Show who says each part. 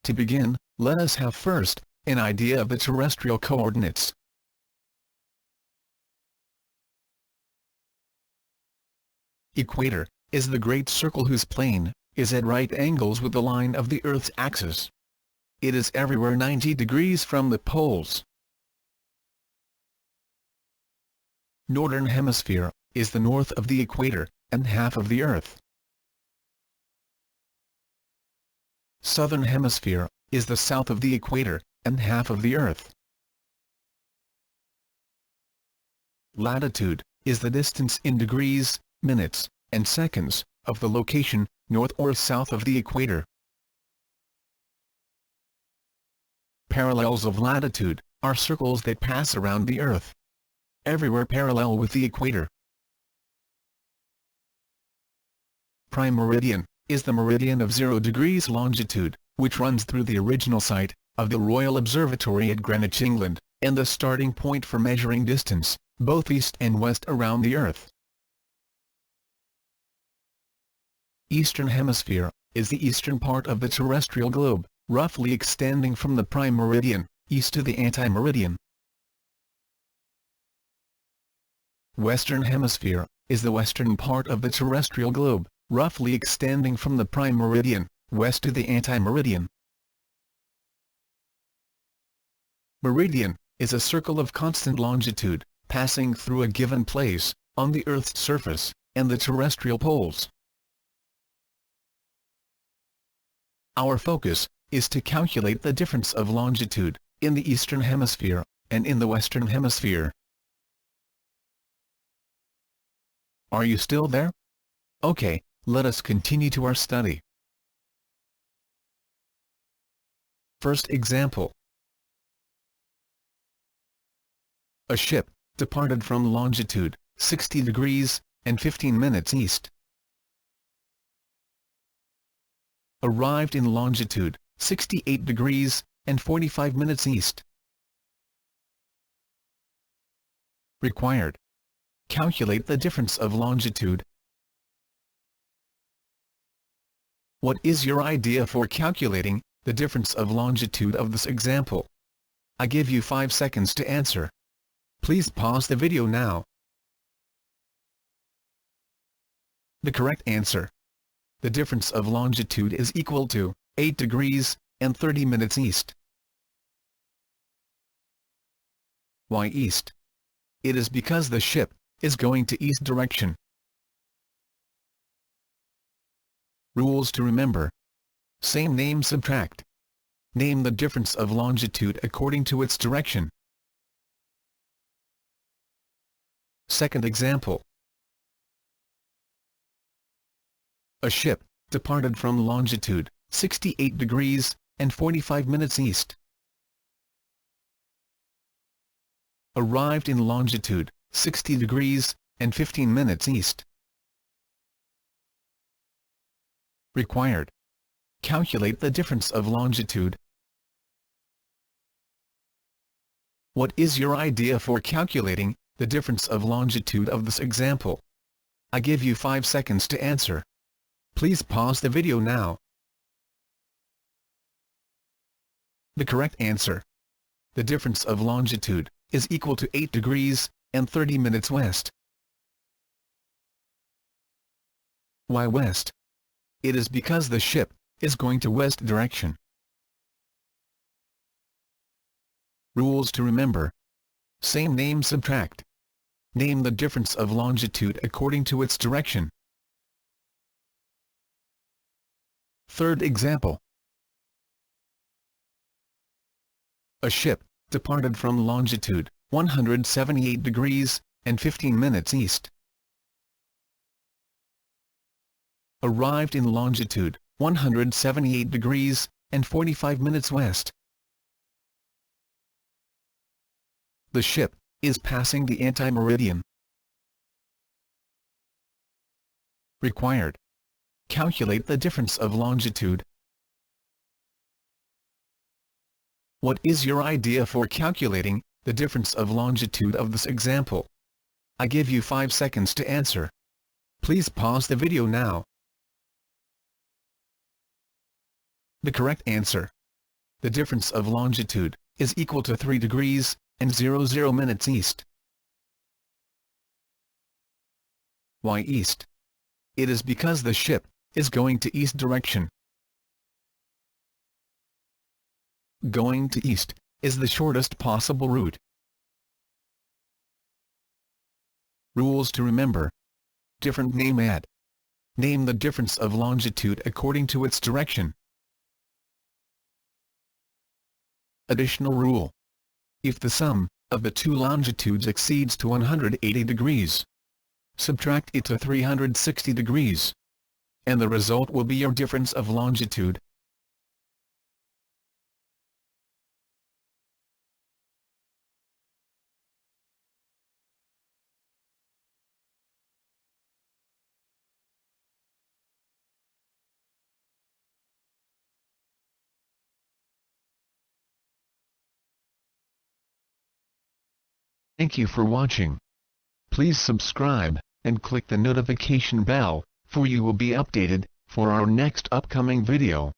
Speaker 1: To begin, let us have first an idea of the terrestrial coordinates. Equator is the great circle whose plane is at right angles with the line of the Earth's axis. It is everywhere 90 degrees from the poles. Northern Hemisphere is the north of the equator and half of the Earth. Southern Hemisphere is the south of the equator and half of the Earth. Latitude is the distance in degrees, minutes, and seconds of the location, north or south of the equator. Parallels of latitude are circles that pass around the Earth, everywhere parallel with the equator. Prime meridian is the meridian of 0 degrees longitude, which runs through the original site of the Royal Observatory at Greenwich, England, and the starting point for measuring distance, both east and west around the Earth. Eastern Hemisphere is the eastern part of the terrestrial globe, roughly extending from the prime meridian, east to the Anti-Meridian. Western Hemisphere is the western part of the terrestrial globe, roughly extending from the prime meridian, west to the Anti-Meridian. Meridian is a circle of constant longitude, passing through a given place, on the Earth's surface, and the terrestrial poles. Our focus is to calculate the difference of longitude in the Eastern Hemisphere and in the Western Hemisphere. Are you still there? Okay, let us continue to our study. First example. A ship departed from longitude 60 degrees and 15 minutes east. Arrived in longitude 68 degrees and 45 minutes east. Required. Calculate the difference of longitude. What is your idea for calculating the difference of longitude of this example? I give you 5 seconds to answer. Please pause the video now. The correct answer. The difference of longitude is equal to 8 degrees and 30 minutes east. Why east? It is because the ship is going to east direction. Rules to remember. Same name subtract. Name the difference of longitude according to its direction. Second example. A ship departed from longitude 68 degrees and 45 minutes east. Arrived in longitude 60 degrees and 15 minutes east. Required. Calculate the difference of longitude. What is your idea for calculating the difference of longitude of this example? I give you 5 seconds to answer. Please pause the video now. The correct answer. The difference of longitude is equal to 8 degrees and 30 minutes west. Why west? It is because the ship is going to west direction. Rules to remember. Same name subtract. Name the difference of longitude according to its direction. Third example. A ship departed from longitude 178 degrees and 15 minutes east. Arrived in longitude 178 degrees and 45 minutes west. The ship is passing the Anti-Meridian. Required. Calculate the difference of longitude. What is your idea for calculating the difference of longitude of this example? I give you 5 seconds to answer. Please pause the video now. The correct answer. the difference of longitude, is equal to 3 degrees, and 00 minutes east. Why east? It is because the ship is going to east direction. Going to east is the shortest possible route. Rules to remember. Different name add. Name the difference of longitude according to its direction. Additional rule. If the sum of the two longitudes exceeds to 180 degrees, subtract it to 360 degrees, and the result will be your difference of longitude. Thank you for watching. Please subscribe, and click the notification bell, for you will be updated for our next upcoming video.